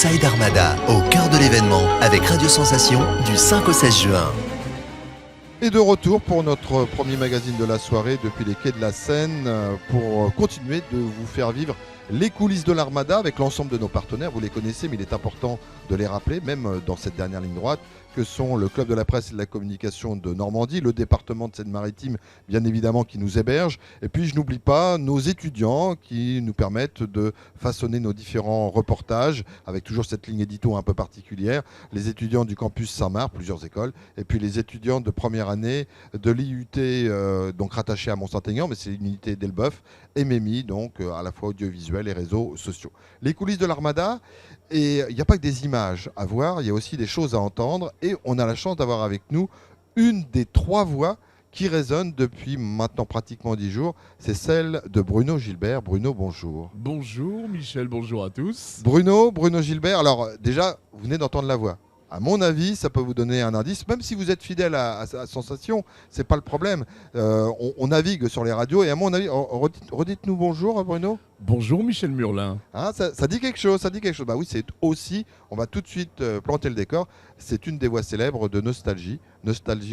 Inside Armada, au cœur de l'événement, avec Radio Sensation, du 5 au 16 juin. Et de retour pour notre premier magazine de la soirée depuis les quais de la Seine pour continuer de vous faire vivre les coulisses de l'Armada avec l'ensemble de nos partenaires. Vous les connaissez, mais il est important de les rappeler, même dans cette dernière ligne droite, que sont le Club de la presse et de la communication de Normandie, le département de Seine-Maritime, bien évidemment, qui nous héberge. Et puis, je n'oublie pas nos étudiants qui nous permettent de façonner nos différents reportages avec toujours cette ligne édito un peu particulière. Les étudiants du campus Saint-Marc, plusieurs écoles, et puis les étudiants de première année de l'IUT, donc rattachés à Mont-Saint-Aignan, mais c'est une unité d'Elbeuf, et MEMI, donc à la fois audiovisuel et réseaux sociaux. Les coulisses de l'Armada, et il n'y a pas que des images à voir, il y a aussi des choses à entendre, et on a la chance d'avoir avec nous une des 3 voix qui résonne depuis maintenant pratiquement 10 jours, c'est celle de Bruno Gilbert. Bruno, bonjour. Bonjour Michel, bonjour à tous. Bruno Gilbert, alors déjà, vous venez d'entendre la voix. À mon avis, ça peut vous donner un indice, même si vous êtes fidèle à Sensation, c'est pas le problème. On navigue sur les radios et à mon avis, redites-nous bonjour Bruno. Bonjour Michel Murlin. Ah, ça dit quelque chose, Bah oui, c'est aussi, on va tout de suite planter le décor, c'est une des voix célèbres de Nostalgie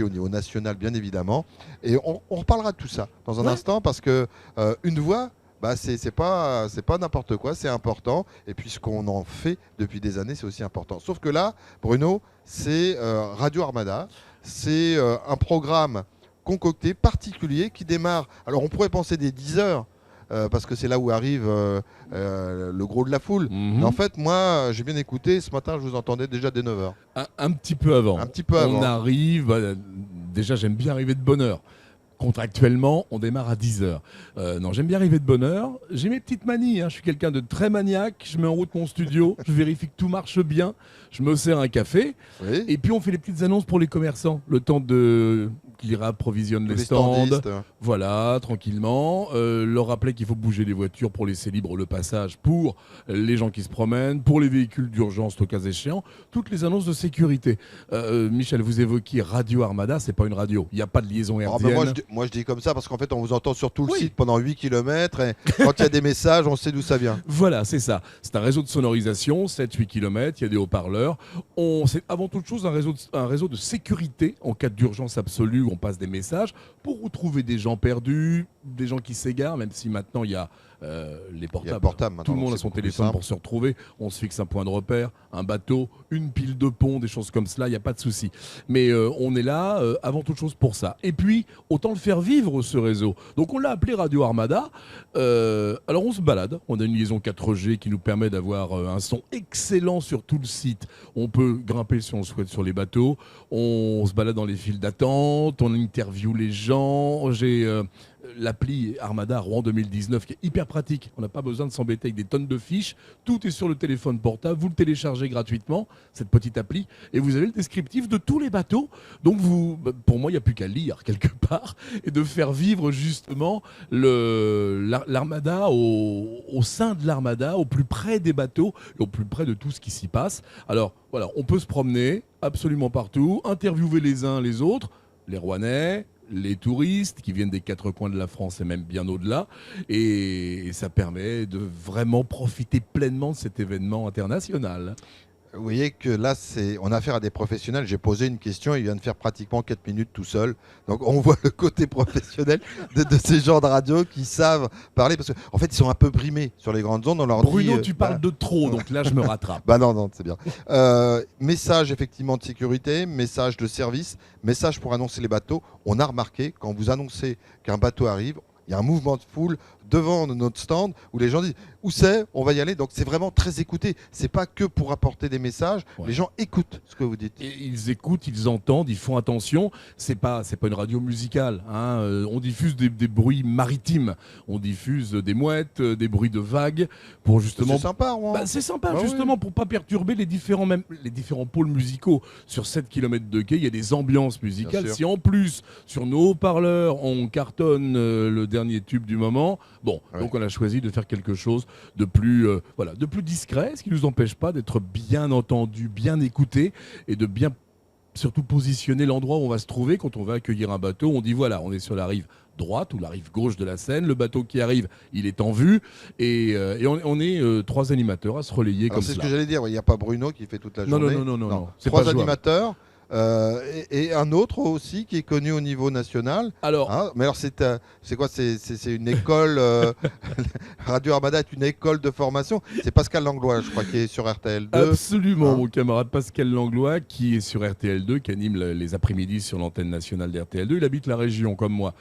au niveau national bien évidemment. Et on reparlera de tout ça dans un instant parce que une voix, bah c'est pas n'importe quoi, c'est important. Et puis ce qu'on en fait depuis des années, c'est aussi important. Sauf que là, Bruno, c'est Radio Armada. C'est un programme concocté, particulier, qui démarre. Alors on pourrait penser des 10 heures, parce que c'est là où arrive le gros de la foule. Mais en fait, moi, j'ai bien écouté. Ce matin, je vous entendais déjà dès 9 heures. Un petit peu avant. Un petit peu avant. On arrive, déjà j'aime bien arriver de bonne heure. Contractuellement, on démarre à 10h. Non, j'aime bien arriver de bonne heure. J'ai mes petites manies, je suis quelqu'un de très maniaque. Je mets en route mon studio, je vérifie que tout marche bien. Je me sers un café. Oui. Et puis on fait les petites annonces pour les commerçants. Le temps qu'ils réapprovisionnent les stands. Voilà, tranquillement. Leur rappeler qu'il faut bouger les voitures pour laisser libre le passage pour les gens qui se promènent, pour les véhicules d'urgence au cas échéant. Toutes les annonces de sécurité. Michel, vous évoquiez Radio Armada, c'est pas une radio. Il n'y a pas de liaison hertzienne. Moi, je dis comme ça parce qu'en fait, on vous entend sur tout le site pendant 8 km et quand il y a des messages, on sait d'où ça vient. Voilà, c'est ça. C'est un réseau de sonorisation, 7-8 km, il y a des haut-parleurs. C'est avant toute chose un réseau de sécurité en cas d'urgence absolue où on passe des messages pour retrouver des gens perdus, des gens qui s'égarent, même si maintenant il y a les portables. Tout le monde a son téléphone pour se retrouver. On se fixe un point de repère, un bateau, une pile de pont, des choses comme cela, il n'y a pas de souci. Mais on est là avant toute chose pour ça. Et puis, autant le faire vivre ce réseau. Donc on l'a appelé Radio Armada. Alors on se balade. On a une liaison 4G qui nous permet d'avoir un son excellent sur tout le site. On peut grimper si on le souhaite sur les bateaux. On se balade dans les files d'attente. On interviewe les gens. J'ai l'appli Armada Rouen 2019 qui est hyper pratique. On n'a pas besoin de s'embêter avec des tonnes de fiches. Tout est sur le téléphone portable. Vous le téléchargez gratuitement, cette petite appli, et vous avez le descriptif de tous les bateaux. Donc pour moi, il n'y a plus qu'à lire quelque part et de faire vivre justement l'Armada au sein de l'Armada, au plus près des bateaux et au plus près de tout ce qui s'y passe. Alors voilà, on peut se promener absolument partout, interviewer les uns les autres, les Rouennais, les touristes qui viennent des 4 coins de la France et même bien au-delà. Et ça permet de vraiment profiter pleinement de cet événement international. Vous voyez que là, on a affaire à des professionnels. J'ai posé une question, il vient de faire pratiquement 4 minutes tout seul. Donc on voit le côté professionnel de ces gens de radio qui savent parler. Parce qu'en fait, ils sont un peu brimés sur les grandes ondes. On leur Bruno, dit, tu parles de trop, donc là, je me rattrape. Non, c'est bien. Message effectivement de sécurité, message de service, message pour annoncer les bateaux. On a remarqué, quand vous annoncez qu'un bateau arrive, il y a un mouvement de foule devant notre stand où les gens disent où c'est, on va y aller. Donc c'est vraiment très écouté. C'est pas que pour apporter des messages. Les gens écoutent ce que vous dites. Et ils écoutent, ils entendent, ils font attention. C'est pas une radio musicale. On diffuse des bruits maritimes. On diffuse des mouettes, des bruits de vagues pour justement. C'est sympa, c'est sympa justement pour pas perturber les différents pôles musicaux. Sur 7 km de quai, il y a des ambiances musicales. Si en plus sur nos haut-parleurs on cartonne le dernier tube du moment. Donc on a choisi de faire quelque chose de plus discret, ce qui ne nous empêche pas d'être bien entendu, bien écouté et de bien surtout positionner l'endroit où on va se trouver quand on va accueillir un bateau. On dit voilà, on est sur la rive droite ou la rive gauche de la Seine. Le bateau qui arrive, il est en vue. Et on est 3 animateurs à se relayer Alors, comme c'est ce cela. que j'allais dire, il n'y a pas Bruno qui fait toute la Non, journée. non. C'est 3 pas jouable. animateurs et un autre aussi qui est connu au niveau national. Alors, Hein, mais alors c'est quoi? C'est une école. Radio Armada est une école de formation. C'est Pascal Langlois, je crois, qui est sur RTL2. absolument, Hein. mon camarade Pascal Langlois, qui est sur RTL2, qui anime les après-midi sur l'antenne nationale d'RTL2. Il habite la région, comme moi.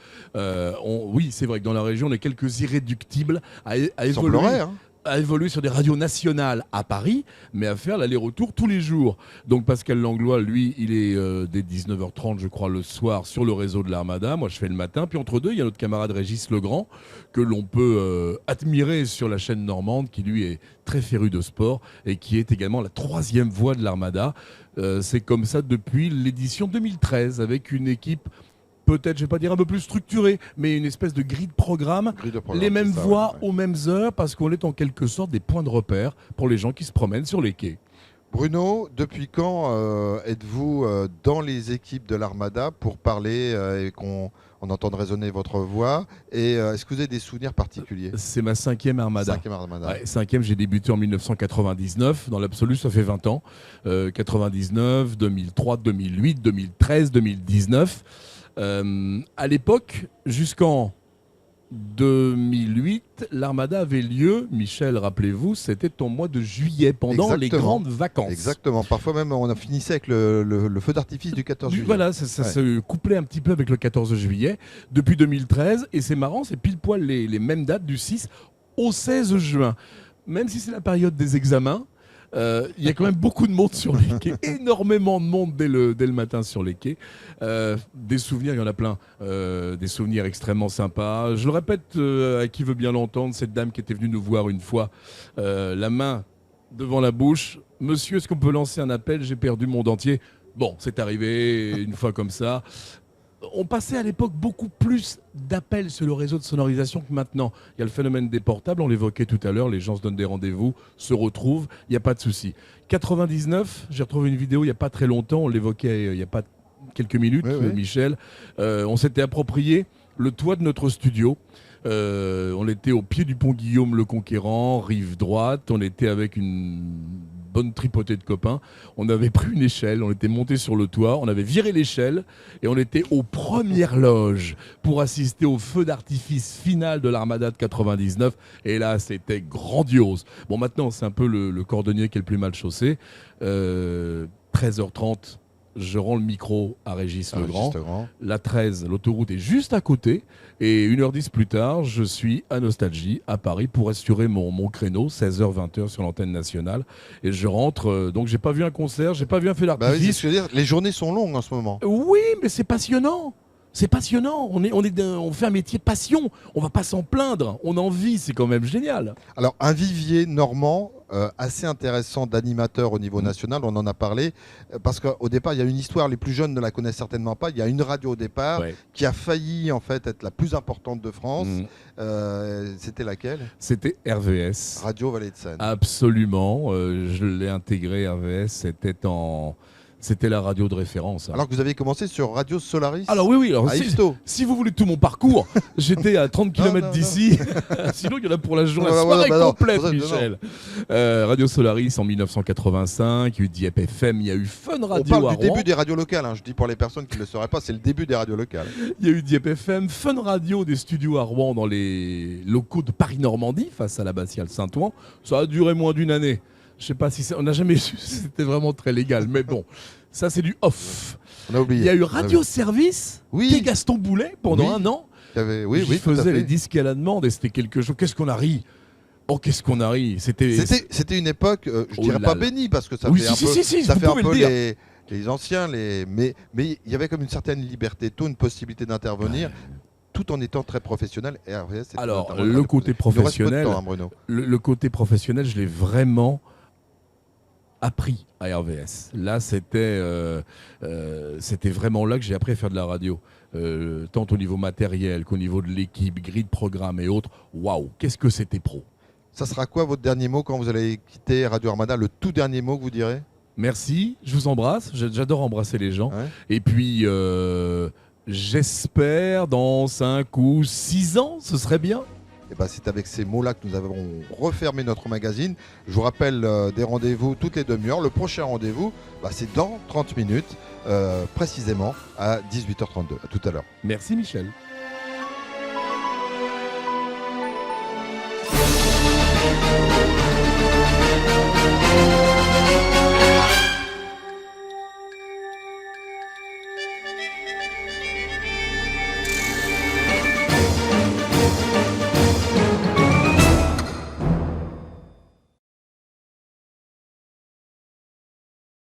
Oui, c'est vrai que dans la région, on est quelques irréductibles à évoluer. Semblerait, hein. À évoluer sur des radios nationales à Paris, mais à faire l'aller-retour tous les jours. Donc Pascal Langlois, lui, il est dès 19h30, je crois, le soir sur le réseau de l'Armada. Moi, je fais le matin. Puis entre deux, il y a notre camarade Régis Legrand, que l'on peut admirer sur la chaîne normande, qui lui est très féru de sport et qui est également la 3e voix de l'Armada. C'est comme ça depuis l'édition 2013, avec une équipe peut-être, je vais pas dire un peu plus structuré, mais une espèce de grille de programme, Grille de programme, les mêmes c'est ça, voix ouais. aux mêmes heures, parce qu'on est en quelque sorte des points de repère pour les gens qui se promènent sur les quais. Bruno, depuis quand êtes-vous dans les équipes de l'Armada pour parler et qu'on entende résonner votre voix? Et est-ce que vous avez des souvenirs particuliers? C'est ma 5e Armada. 5e Armada. Ouais, 5e, j'ai débuté en 1999. Dans l'absolu, ça fait 20 ans. 99, 2003, 2008, 2013, 2019. À l'époque, jusqu'en 2008, l'Armada avait lieu, Michel, rappelez-vous, c'était au mois de juillet, pendant les Exactement. grandes vacances. Exactement. Parfois même, on a finissait avec le feu d'artifice du 14 juillet. Voilà, ça se couplait un petit peu avec le 14 juillet depuis 2013. Et c'est marrant, c'est pile poil les mêmes dates du 6 au 16 juin. Même si c'est la période des examens, il y a quand même beaucoup de monde sur les quais, énormément de monde dès le matin sur les quais. Des souvenirs, il y en a plein, des souvenirs extrêmement sympas. Je le répète à qui veut bien l'entendre, cette dame qui était venue nous voir une fois, la main devant la bouche. Monsieur, est-ce qu'on peut lancer un appel? J'ai perdu mon dentier. Bon, c'est arrivé une fois comme ça. On passait à l'époque beaucoup plus d'appels sur le réseau de sonorisation que maintenant. Il y a le phénomène des portables, on l'évoquait tout à l'heure, les gens se donnent des rendez-vous, se retrouvent, il n'y a pas de souci. 99, j'ai retrouvé une vidéo il n'y a pas très longtemps, on l'évoquait il n'y a pas quelques minutes, Oui. Michel. On s'était approprié le toit de notre studio. On était au pied du pont Guillaume le Conquérant, rive droite, on était avec une bonne tripotée de copains. On avait pris une échelle, on était monté sur le toit, on avait viré l'échelle et on était aux premières loges pour assister au feu d'artifice final de l'Armada de 99. Et là, c'était grandiose. Bon, maintenant, c'est un peu le cordonnier qui est le plus mal chaussé. 13h30. Je rends le micro à Régis Legrand. La 13, l'autoroute est juste à côté. Et 1h10 plus tard, je suis à Nostalgie, à Paris, pour assurer mon créneau, 16h, 20h sur l'antenne nationale. Et je rentre. Donc, j'ai pas vu un concert, j'ai pas vu un feu Bah oui, c'est d'artifice. ce que je veux dire. Les journées sont longues en ce moment. Oui, mais c'est passionnant. C'est passionnant. On fait un métier passion. On va pas s'en plaindre. On en vit. C'est quand même génial. Alors, un vivier normand assez intéressant d'animateurs au niveau national, on en a parlé, parce qu'au départ, il y a une histoire, les plus jeunes ne la connaissent certainement pas. Il y a une radio au départ qui a failli en fait être la plus importante de France. C'était laquelle? C'était RVS. Radio Vallée de Seine. Absolument. Je l'ai intégré, RVS. C'était la radio de référence. Alors que vous avez commencé sur Radio Solaris. Alors oui. Alors, à Ifto. si vous voulez tout mon parcours, j'étais à 30 km d'ici. Sinon, il y en a pour la journée, la soirée complète, Michel. Radio Solaris en 1985, il y a eu Dieppe FM, il y a eu Fun Radio On parle à du Rouen. début des radios locales. Je dis pour les personnes qui ne le sauraient pas, c'est le début des radios locales. Il y a eu Dieppe FM, Fun Radio des studios à Rouen dans les locaux de Paris-Normandie face à l'abbatiale Saint-Ouen. Ça a duré moins d'une année. Je sais pas si on n'a jamais su si c'était vraiment très légal, mais bon, ça c'est du off. On a oublié. Il y a eu Radio Service, qui Gaston Boulet pendant un an. Qui faisait les disques à la demande et c'était quelque chose. Qu'est-ce qu'on a ri? Oh, qu'est-ce qu'on a ri? C'était une époque, je dirais pas bénie parce que ça fait un peu les anciens, mais il y avait comme une certaine liberté, tôt une possibilité d'intervenir. Tout en étant très professionnel. Et RVS, alors, le côté professionnel, le côté professionnel, je l'ai vraiment appris à RVS. Là, c'était vraiment là que j'ai appris à faire de la radio. Tant au niveau matériel qu'au niveau de l'équipe, grille de programme et autres. Waouh, qu'est-ce que c'était pro. Ça sera quoi votre dernier mot quand vous allez quitter Radio Armada? Le tout dernier mot que vous direz? Merci, je vous embrasse. J'adore embrasser les gens. Ouais. Et puis, J'espère dans 5 ou 6 ans, ce serait bien. Et ben, c'est avec ces mots-là que nous avons refermé notre magazine. Je vous rappelle des rendez-vous toutes les demi-heures. Le prochain rendez-vous, c'est dans 30 minutes, précisément à 18h32. À tout à l'heure. Merci Michel.